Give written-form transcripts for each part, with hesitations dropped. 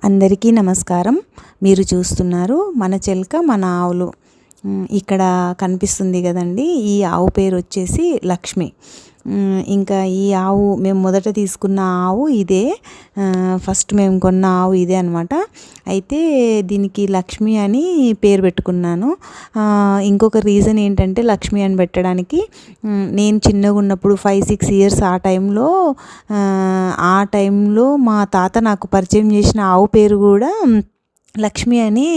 అందరికీ నమస్కారం. మీరు చూస్తున్నారు మన చెలక మన ఆవులు. ఇక్కడ కనిపిస్తుంది కదండి, ఈ ఆవు పేరు వచ్చేసి లక్ష్మి. ఇంకా ఈ ఆవు మేము మొదట తీసుకున్న ఆవు ఇదే. ఫస్ట్ మేము కొన్న ఆవు ఇదే అనమాట. అయితే దీనికి లక్ష్మి అని పేరు పెట్టుకున్నాను. ఇంకొక రీజన్ ఏంటంటే లక్ష్మి అని పెట్టడానికి, నేను చిన్నగా ఉన్నప్పుడు 5-6 ఇయర్స్ ఆ టైంలో మా తాత నాకు పరిచయం చేసిన ఆవు పేరు కూడా లక్ష్మి అని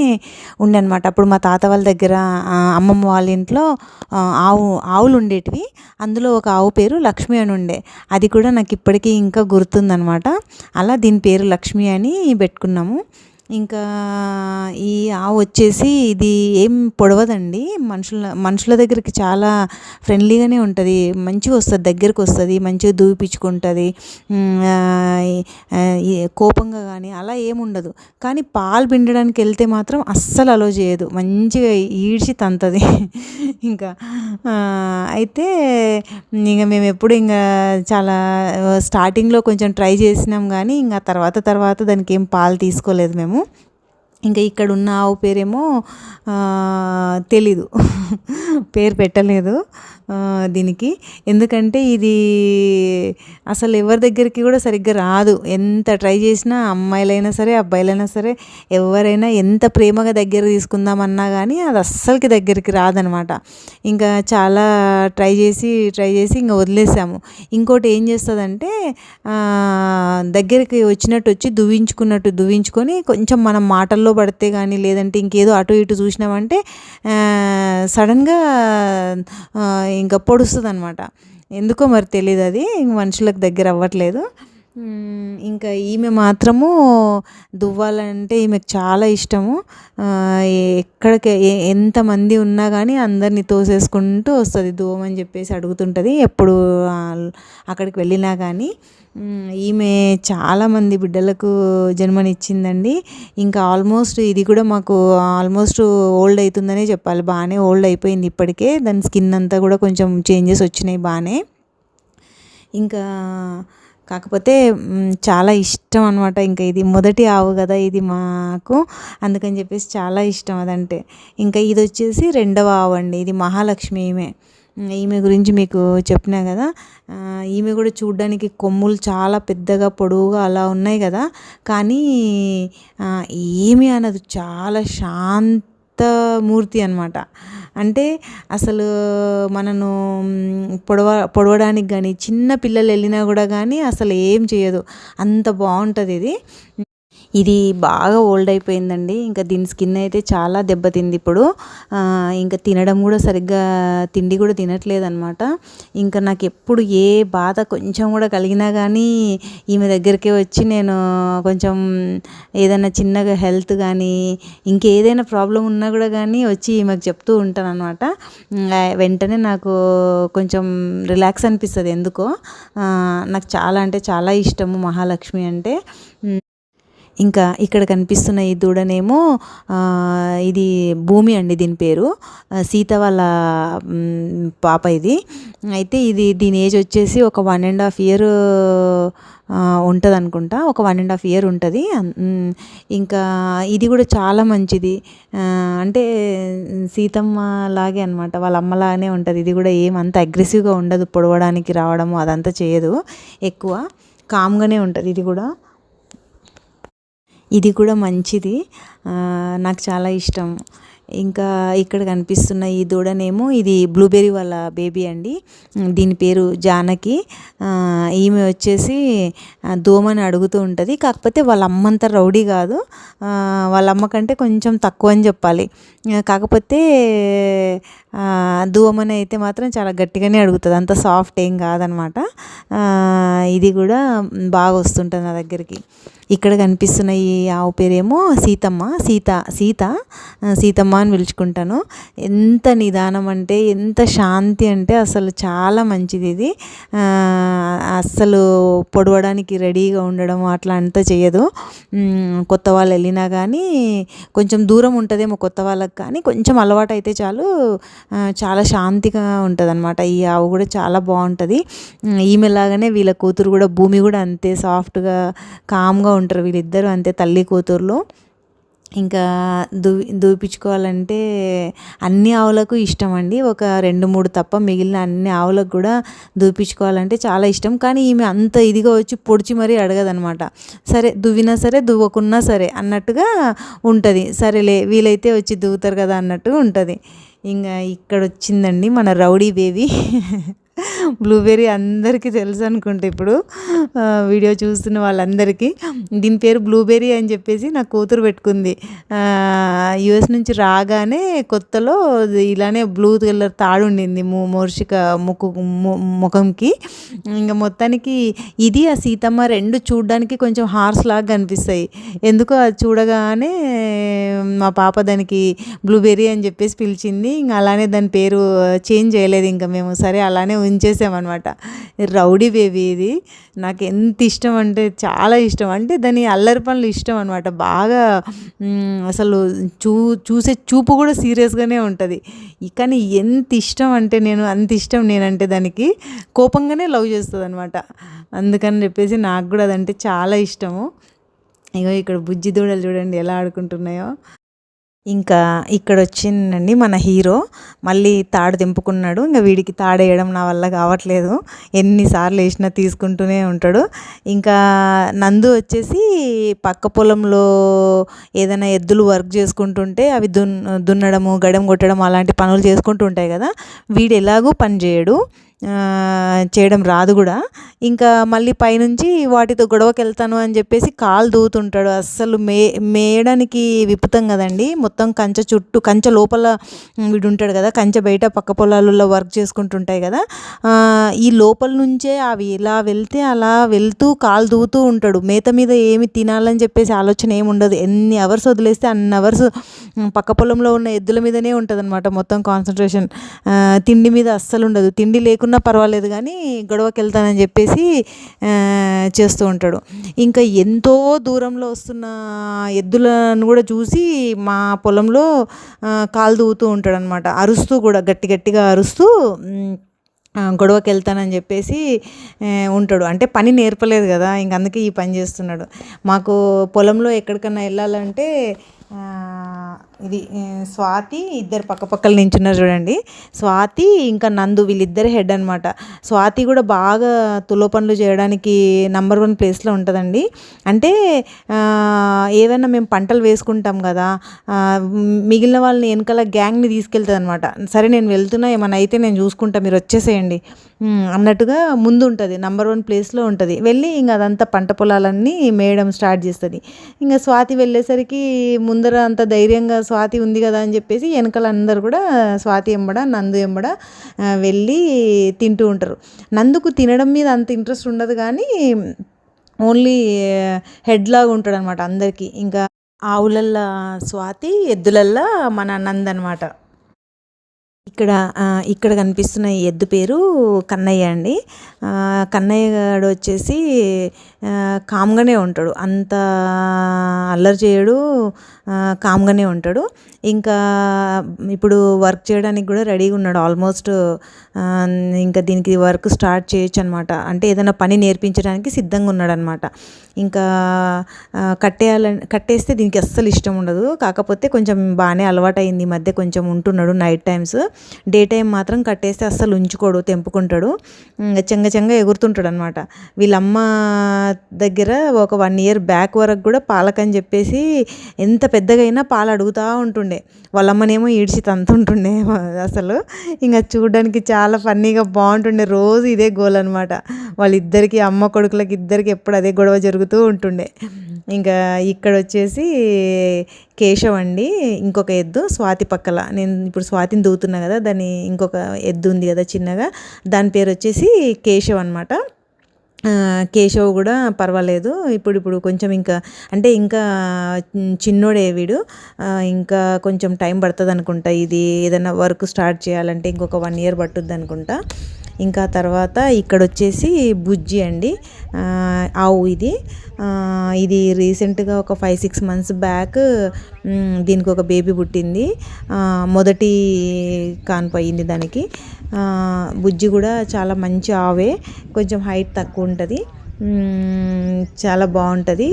ఉండనమాట. అప్పుడు మా తాత వాళ్ళ దగ్గర అమ్మమ్మ వాళ్ళ ఇంట్లో ఆవులు ఉండేటివి. అందులో ఒక ఆవు పేరు లక్ష్మి అని ఉండే. అది కూడా నాకు ఇప్పటికీ ఇంకా గుర్తుందనమాట. అలా దీని పేరు లక్ష్మి అని పెట్టుకున్నాము. ఇంకా ఈ ఆవు వచ్చేసి ఇది ఏం పొడవదండి. మనుషుల దగ్గరికి చాలా ఫ్రెండ్లీగానే ఉంటుంది. మంచిగా వస్తుంది, దగ్గరికి వస్తుంది, మంచిగా దూపించుకుంటుంది. కోపంగా కానీ అలా ఏముండదు. కానీ పాలు పిండడానికి వెళ్తే మాత్రం అస్సలు అలో చేయదు, మంచిగా ఈడ్చి తంతది. ఇంకా అయితే ఇంకా మేము ఎప్పుడు ఇంకా చాలా స్టార్టింగ్లో కొంచెం ట్రై చేసినాం, కానీ ఇంకా తర్వాత దానికి ఏం పాలు తీసుకోలేదు మేము. ఇంకా ఇక్కడ ఉన్న ఆవు పేరేమో తెలీదు, పేరు పెట్టలేదు దీనికి. ఎందుకంటే ఇది అసలు ఎవరి దగ్గరికి కూడా సరిగ్గా రాదు. ఎంత ట్రై చేసినా, అమ్మాయిలైనా సరే అబ్బాయిలైనా సరే, ఎవరైనా ఎంత ప్రేమగా దగ్గర తీసుకుందామన్నా కానీ అది అస్సలకి దగ్గరికి రాదనమాట. ఇంకా చాలా ట్రై చేసి ఇంకా వదిలేసాము. ఇంకోటి ఏం చేస్తుందంటే దగ్గరికి వచ్చినట్టు వచ్చి దువ్వించుకొని కొంచెం మనం మాటల్లో పడితే కానీ, లేదంటే ఇంకేదో అటు ఇటు చూసినామంటే సడన్గా ఇంకా పొడుస్తుంది అనమాట. ఎందుకో మరి తెలియదు, అది మనుషులకు దగ్గర అవ్వట్లేదు. ఇంకా ఈమె మాత్రము దువ్వాలంటే ఈమెకు చాలా ఇష్టము. ఎక్కడికి ఎంతమంది ఉన్నా కానీ అందరినీ తోసేసుకుంటూ వస్తుంది, దువ్వమని చెప్పేసి అడుగుతుంటుంది ఎప్పుడు అక్కడికి వెళ్ళినా కానీ. ఈమె చాలామంది బిడ్డలకు జన్మనిచ్చిందండి. ఇంకా ఆల్మోస్ట్ ఇది కూడా మాకు ఆల్మోస్ట్ ఓల్డ్ అవుతుందనే చెప్పాలి. బాగానే ఓల్డ్ అయిపోయింది ఇప్పటికే. దాని స్కిన్ అంతా కూడా కొంచెం చేంజెస్ వచ్చినాయి బాగానే. ఇంకా కాకపోతే చాలా ఇష్టం అనమాట. ఇంకా ఇది మొదటి ఆవు కదా ఇది మాకు, అందుకని చెప్పేసి చాలా ఇష్టం అదంటే. ఇంకా ఇది వచ్చేసి రెండవ ఆవు అండి. ఇది మహాలక్ష్మి. ఈమె గురించి మీకు చెప్పినా కదా. ఈమె కూడా చూడ్డానికి కొమ్ములు చాలా పెద్దగా పొడవుగా అలా ఉన్నాయి కదా, కానీ ఏమీ అనదు. చాలా శాంతమూర్తి అనమాట. అంటే అసలు మనను పొడవడానికి కానీ, చిన్న పిల్లలు వెళ్ళినా కూడా కానీ అసలు ఏం చేయదు, అంత బాగుంటుంది ఇది బాగా ఓల్డ్ అయిపోయిందండి. ఇంకా దీని స్కిన్ అయితే చాలా దెబ్బతింది ఇప్పుడు. ఇంకా తినడం కూడా సరిగ్గా తిండి కూడా తినట్లేదు అనమాట. ఇంకా నాకు ఎప్పుడు ఏ బాధ కొంచెం కూడా కలిగినా కానీ ఈమె దగ్గరికే వచ్చి నేను కొంచెం ఏదైనా చిన్నగా హెల్త్ కానీ ఇంకేదైనా ప్రాబ్లం ఉన్నా కూడా కానీ వచ్చి ఈమెకు చెప్తూ ఉంటాను అనమాట. వెంటనే నాకు కొంచెం రిలాక్స్ అనిపిస్తుంది ఎందుకో. నాకు చాలా అంటే చాలా ఇష్టము మహాలక్ష్మి అంటే. ఇంకా ఇక్కడ కనిపిస్తున్న ఈ దూడనేమో ఇది భూమి అండి, దీని పేరు. సీత వాళ్ళ పాప ఇది. అయితే దీని ఏజ్ వచ్చేసి ఒక 1.5 ఇయర్ ఉంటుంది అనుకుంటా, ఒక 1.5 ఇయర్ ఉంటుంది. ఇంకా ఇది కూడా చాలా మంచిది. అంటే సీతమ్మ లాగే అనమాట, వాళ్ళ అమ్మలాగానే ఉంటుంది. ఇది కూడా ఏమంత అగ్రెసివ్గా ఉండదు, పొడవడానికి రావడము అదంతా చేయదు, ఎక్కువ కామ్గానే ఉంటుంది. ఇది కూడా మంచిది, నాకు చాలా ఇష్టం. ఇంకా ఇక్కడ కనిపిస్తున్న ఈ దూడనేమో ఇది బ్లూబెర్రీ వాళ్ళ బేబీ అండి. దీని పేరు జానకి. ఈమె వచ్చేసి దోమని అడుగుతూ ఉంటుంది. కాకపోతే వాళ్ళ అమ్మంత రౌడీ కాదు, వాళ్ళ అమ్మ కంటే కొంచెం తక్కువ అని చెప్పాలి. కాకపోతే దోమని అయితే మాత్రం చాలా గట్టిగానే అడుగుతుంది, అంత సాఫ్ట్ ఏం కాదనమాట. ఇది కూడా బాగా వస్తుంటుంది నా దగ్గరికి. ఇక్కడ కనిపిస్తున్న ఈ ఆవు పేరేమో సీతమ్మ అని పిలుచుకుంటాను. ఎంత నిదానం అంటే, ఎంత శాంతి అంటే అసలు చాలా మంచిది ఇది. అస్సలు పొడవడానికి రెడీగా ఉండడం అట్లా అంతా చేయదు. కొత్త వాళ్ళు వెళ్ళినా కానీ కొంచెం దూరం ఉంటుందేమో కొత్త వాళ్ళకి, కానీ కొంచెం అలవాటు అయితే చాలు, చాలా శాంతిగా ఉంటుంది అనమాట. ఈ ఆవు కూడా చాలా బాగుంటుంది. ఈమెలాగానే వీళ్ళ కూతురు కూడా భూమి కూడా అంతే సాఫ్ట్గా కామ్గా ఉంటారు వీళ్ళిద్దరూ, అంతే తల్లి కూతుర్లు. ఇంకా దూపించుకోవాలంటే అన్ని ఆవులకు ఇష్టం అండి. ఒక 2-3 తప్ప మిగిలిన అన్ని ఆవులకు కూడా దూపించుకోవాలంటే చాలా ఇష్టం. కానీ ఈమె అంత ఇదిగా వచ్చి పొడిచి మరీ అడగదనమాట. సరే దువ్వినా సరే దువ్వకున్నా సరే అన్నట్టుగా ఉంటుంది. సరేలే వీలైతే వచ్చి దువ్వుతారు కదా అన్నట్టుగా ఉంటుంది. ఇంకా ఇక్కడ వచ్చిందండి మన రౌడీ బేబీ. బ్లూబెర్రీ అందరికీ తెలుసు అనుకుంటే ఇప్పుడు వీడియో చూస్తున్న వాళ్ళందరికీ. దీని పేరు బ్లూబెర్రీ అని చెప్పేసి నా కూతురు పెట్టుకుంది. యుఎస్ నుంచి రాగానే కొత్తలో ఇలానే బ్లూ కలర్ తాడు ఉండింది మోర్షిక ముఖంకి. ఇంకా మొత్తానికి ఇది ఆ సీతమ్మ రెండు చూడడానికి కొంచెం హార్స్ లాగా కనిపిస్తాయి. ఎందుకో అది చూడగానే మా పాప దానికి బ్లూబెర్రీ అని చెప్పేసి పిలిచింది. ఇంకా అలానే దాని పేరు చేంజ్ చేయలేదు ఇంకా మేము, సరే అలానే ఉంచేసామన్నమాట. రౌడీ బేబీ ఇది నాకు ఎంత ఇష్టం అంటే చాలా ఇష్టం. అంటే దాని అల్లరి పనులు ఇష్టం అనమాట బాగా. అసలు చూసే చూపు కూడా సీరియస్గానే ఉంటుంది. కానీ ఎంత ఇష్టం అంటే అంత ఇష్టం నేనంటే దానికి కోపంగానే లవ్ చేస్తుంది అనమాట. అందుకని చెప్పేసి నాకు కూడా అదంటే చాలా ఇష్టము. ఇగో ఇక్కడ బుజ్జి దూడలు చూడండి ఎలా ఆడుకుంటున్నాయో. ఇంకా ఇక్కడ వచ్చిందండి మన హీరో, మళ్ళీ తాడు తెంపుకున్నాడు. ఇంకా వీడికి తాడు వేయడం నా వల్ల కావట్లేదు, ఎన్నిసార్లు వేసినా తీసుకుంటూనే ఉంటాడు. ఇంకా నందు వచ్చేసి పక్క పొలంలో ఏదైనా ఎద్దులు వర్క్ చేసుకుంటుంటే అవి దున్నడము గడెం కొట్టడం అలాంటి పనులు చేసుకుంటూ ఉంటాయి కదా, వీడు ఎలాగూ పని చేయడం రాదు కూడా. ఇంకా మళ్ళీ పైనుంచి వాటితో గొడవకి వెళ్తాను అని చెప్పేసి కాలు దూతుంటాడు. అస్సలు మేయడానికి విపుతం కదండి, మొత్తం కంచె లోపల వీడు ఉంటాడు కదా, కంచె బయట పక్క పొలాలలో వర్క్ చేసుకుంటుంటాయి కదా, ఈ లోపల నుంచే అవి ఇలా వెళ్తే అలా వెళ్తూ కాలు దూతూ ఉంటాడు. మేత మీద ఏమి తినాలని చెప్పేసి ఆలోచన ఏమి ఉండదు. ఎన్ని అవర్స్ వదిలేస్తే అన్ని అవర్స్ పక్క పొలంలో ఉన్న ఎద్దుల మీదనే ఉంటుంది అనమాట మొత్తం కాన్సన్ట్రేషన్. తిండి మీద అస్సలు ఉండదు. తిండి లేకున్నా పర్వాలేదు కానీ గొడవకి వెళ్తానని చెప్పేసి చేస్తూ ఉంటాడు. ఇంకా ఎంతో దూరంలో వస్తున్న ఎద్దులను కూడా చూసి మా పొలంలో కాలు దూవుతూ ఉంటాడు అనమాట, అరుస్తూ కూడా గట్టిగా అరుస్తూ గొడవకి వెళ్తానని చెప్పేసి ఉంటాడు. అంటే పని నేర్పలేదు కదా, ఇంక అందుకే ఈ పని చేస్తున్నాడు. మాకు పొలంలో ఎక్కడికన్నా వెళ్ళాలంటే ఇది స్వాతి ఇద్దరు పక్కపక్కల నించున్నారు చూడండి, స్వాతి ఇంకా నందు వీళ్ళిద్దరు హెడ్ అనమాట. స్వాతి కూడా బాగా తులో పనులు చేయడానికి నంబర్ 1 ప్లేస్లో ఉంటుందండి. అంటే ఏదైనా మేము పంటలు వేసుకుంటాం కదా, మిగిలిన వాళ్ళని వెనకాల గ్యాంగ్ని తీసుకెళ్తుంది అనమాట. సరే నేను వెళ్తున్నా, ఏమన్నా అయితే నేను చూసుకుంటా, మీరు వచ్చేసేయండి అన్నట్టుగా ముందు ఉంటుంది, నంబర్ 1 ప్లేస్లో ఉంటుంది. వెళ్ళి ఇంకా అదంతా పంట పొలాలన్నీ మేయడం స్టార్ట్ చేస్తుంది. ఇంకా స్వాతి వెళ్ళేసరికి ముందర అంత ధైర్యంగా స్వాతి ఉంది కదా అని చెప్పేసి వెనకాల అందరు కూడా స్వాతి ఎంబడ నందు ఎంబడ వెళ్ళి తింటూ ఉంటారు. నందుకు తినడం మీద అంత ఇంట్రెస్ట్ ఉండదు కానీ ఓన్లీ హెడ్ లాగా ఉంటాడు అనమాట అందరికీ. ఇంకా ఆవులల్లా స్వాతి, ఎద్దులల్లా మన నంద్ అనమాట. ఇక్కడ కనిపిస్తున్న ఈ ఎద్దు పేరు కన్నయ్య అండి. కన్నయ్య గారు వచ్చేసి కామ్గానే ఉంటాడు, అంత అల్లరి చేయడు, కామ్గానే ఉంటాడు. ఇంకా ఇప్పుడు వర్క్ చేయడానికి కూడా రెడీగా ఉన్నాడు ఆల్మోస్ట్. ఇంకా దీనికి వర్క్ స్టార్ట్ చేయొచ్చు అనమాట. అంటే ఏదైనా పని నేర్పించడానికి సిద్ధంగా ఉన్నాడు అనమాట. ఇంకా కట్టేస్తే దీనికి అస్సలు ఇష్టం ఉండదు. కాకపోతే కొంచెం బాగానే అలవాటు అయింది ఈ మధ్య, కొంచెం ఉంటున్నాడు నైట్ టైమ్స్. డే టైం మాత్రం కట్టేస్తే అస్సలు ఉంచుకోడు, తెంపుకుంటాడు, చెంగ ఎగురుతుంటాడు అనమాట. వీళ్ళమ్మ దగ్గర ఒక 1 year బ్యాక్ వరకు కూడా పాలకని చెప్పేసి ఎంత పెద్దగా అయినా పాలు అడుగుతూ ఉంటుండే. వాళ్ళమ్మనేమో ఈడ్చి తంతుంటుండే అసలు. ఇంకా చూడడానికి చాలా ఫన్నీగా బాగుంటుండే. రోజు ఇదే గోల్ అనమాట వాళ్ళిద్దరికి, అమ్మ కొడుకులకి ఇద్దరికి ఎప్పుడు అదే గొడవ జరుగుతూ ఉంటుండే. ఇంకా ఇక్కడ వచ్చేసి కేశవ్ అండి, ఇంకొక ఎద్దు స్వాతి పక్కల. నేను ఇప్పుడు స్వాతిని దూతున్నా కదా, దాని ఇంకొక ఎద్దు ఉంది కదా చిన్నగా, దాని పేరు వచ్చేసి కేశవ్ అనమాట. కేశవ్ కూడా పర్వాలేదు, ఇప్పుడు కొంచెం ఇంకా చిన్నోడే వీడు, ఇంకా కొంచెం టైం పడుతుంది అనుకుంటా. ఇది ఏదైనా వర్క్ స్టార్ట్ చేయాలంటే ఇంకొక 1 year పట్టుద్ది అనుకుంటా. ఇంకా తర్వాత ఇక్కడ వచ్చేసి బుజ్జి అండి, ఆవు. ఇది రీసెంట్గా ఒక 5-6 months బ్యాక్ దీనికి ఒక బేబీ పుట్టింది, మొదటి కాన్పు అయింది దానికి. బుజ్జి కూడా చాలా మంచి ఆవే, కొంచెం హైట్ తక్కువ ఉంటుంది. చాలా బాగుంటుంది,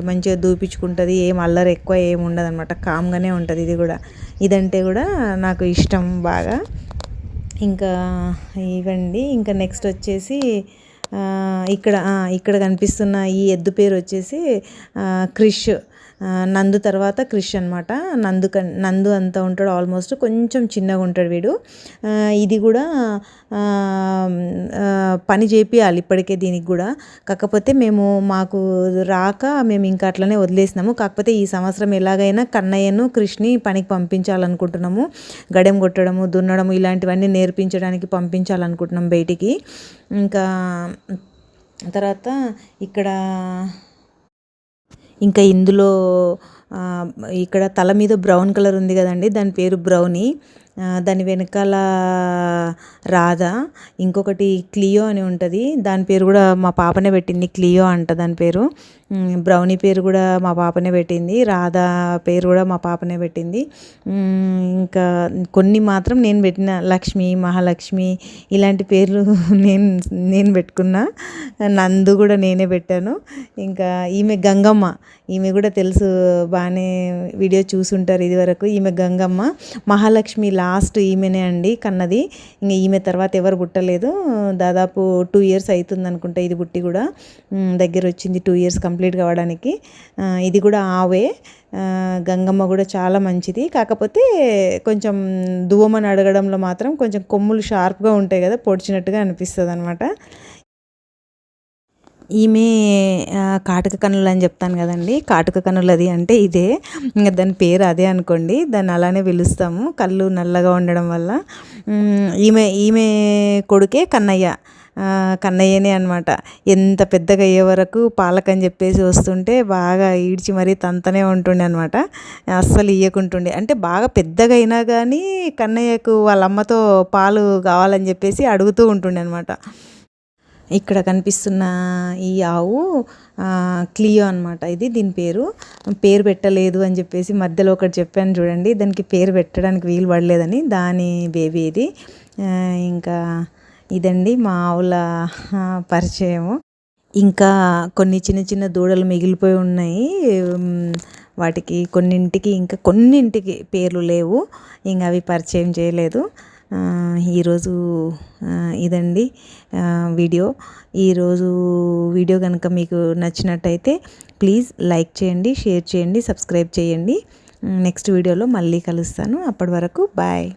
మంచిగా దూపించుకుంటుంది, ఏం అల్లరి ఎక్కువ ఏమి ఉండదు అనమాట, కామ్గానే ఉంటుంది. ఇదంటే కూడా నాకు ఇష్టం బాగా. ఇంకా ఇవండి. ఇంకా నెక్స్ట్ వచ్చేసి ఇక్కడ కనిపిస్తున్న ఈ ఎద్దు పేరు వచ్చేసి క్రిష్. నందు తర్వాత క్రిష్ అనమాట. నందు అంతా ఉంటాడు, ఆల్మోస్ట్ కొంచెం చిన్నగా ఉంటాడు వీడు. ఇది కూడా పని చేపియాలి ఇప్పటికే దీనికి కూడా. కాకపోతే మాకు రాక మేము ఇంకా అట్లనే వదిలేసినాము. కాకపోతే ఈ సంవత్సరం ఎలాగైనా కన్నయ్యను కృష్ణని పనికి పంపించాలనుకుంటున్నాము. గడెం కొట్టడము, దున్నడము ఇలాంటివన్నీ నేర్పించడానికి పంపించాలనుకుంటున్నాం బయటికి. ఇంకా తర్వాత ఇంకా ఇందులో ఇక్కడ తల మీద బ్రౌన్ కలర్ ఉంది కదండి, దాని పేరు బ్రౌనీ. దాని వెనకాల రాధ. ఇంకొకటి క్లియో అని ఉంటుంది, దాని పేరు కూడా మా పాపనే పెట్టింది, క్లియో అంట దాని పేరు. బ్రౌనీ పేరు కూడా మా పాపనే పెట్టింది, రాధ పేరు కూడా మా పాపనే పెట్టింది. ఇంకా కొన్ని మాత్రం నేను పెట్టిన, లక్ష్మి, మహాలక్ష్మి ఇలాంటి పేర్లు నేను పెట్టుకున్నా. నందు కూడా నేనే పెట్టాను. ఇంకా ఈమె గంగమ్మ, ఈమె కూడా తెలుసు, బాగానే వీడియో చూసుంటారు ఇదివరకు. ఈమె గంగమ్మ. మహాలక్ష్మి లాస్ట్ ఈమెనే అండి కన్నది. ఇంకా ఈమె తర్వాత ఎవరు పుట్టలేదు. దాదాపు 2 years అవుతుంది అనుకుంటా ఇది పుట్టి కూడా. దగ్గర వచ్చింది 2 years కంప్లీట్ కావడానికి. ఇది కూడా ఆవే. గంగమ్మ కూడా చాలా మంచిది. కాకపోతే కొంచెం దువ్వమని అడగడంలో మాత్రం కొంచెం కొమ్ములు షార్ప్గా ఉంటాయి కదా, పొడిచినట్టుగా అనిపిస్తుంది అనమాట. ఈమె కాటుక కన్నులు అని చెప్తాను కదండి, కాటుక కన్నులది అంటే ఇదే. ఇంకా దాని పేరు అదే అనుకోండి, దాన్ని అలానే పిలుస్తాము, కళ్ళు నల్లగా ఉండడం వల్ల. ఈమె కొడుకే కన్నయ్య, కన్నయ్యనే అనమాట. ఎంత పెద్దగా అయ్యే వరకు పాలకని చెప్పేసి వస్తుంటే బాగా ఈడ్చి మరీ తంతనే ఉంటుండే అనమాట, అస్సలు ఇయ్యకుంటుండే. అంటే బాగా పెద్దగా అయినా కానీ కన్నయ్యకు వాళ్ళ అమ్మతో పాలు కావాలని చెప్పేసి అడుగుతూ ఉంటుండే అనమాట. ఇక్కడ కనిపిస్తున్న ఈ ఆవు క్లియో అనమాట. దీని పేరు పెట్టలేదు అని చెప్పేసి మధ్యలో ఒకటి చెప్పాను చూడండి, దానికి పేరు పెట్టడానికి వీలు పడలేదని, దాని బేబీ ఇది. ఇంకా ఇదండి మా ఆవుల పరిచయము. ఇంకా కొన్ని చిన్న చిన్న దూడలు మిగిలిపోయి ఉన్నాయి, వాటికి కొన్నింటికి పేర్లు లేవు, ఇంకా అవి పరిచయం చేయలేదు. ఈరోజు ఇదండి ఈరోజు వీడియో కనుక మీకు నచ్చినట్టయితే ప్లీజ్ లైక్ చేయండి, షేర్ చేయండి, సబ్స్క్రైబ్ చేయండి. నెక్స్ట్ వీడియోలో మళ్ళీ కలుస్తాను. అప్పటి వరకు బాయ్.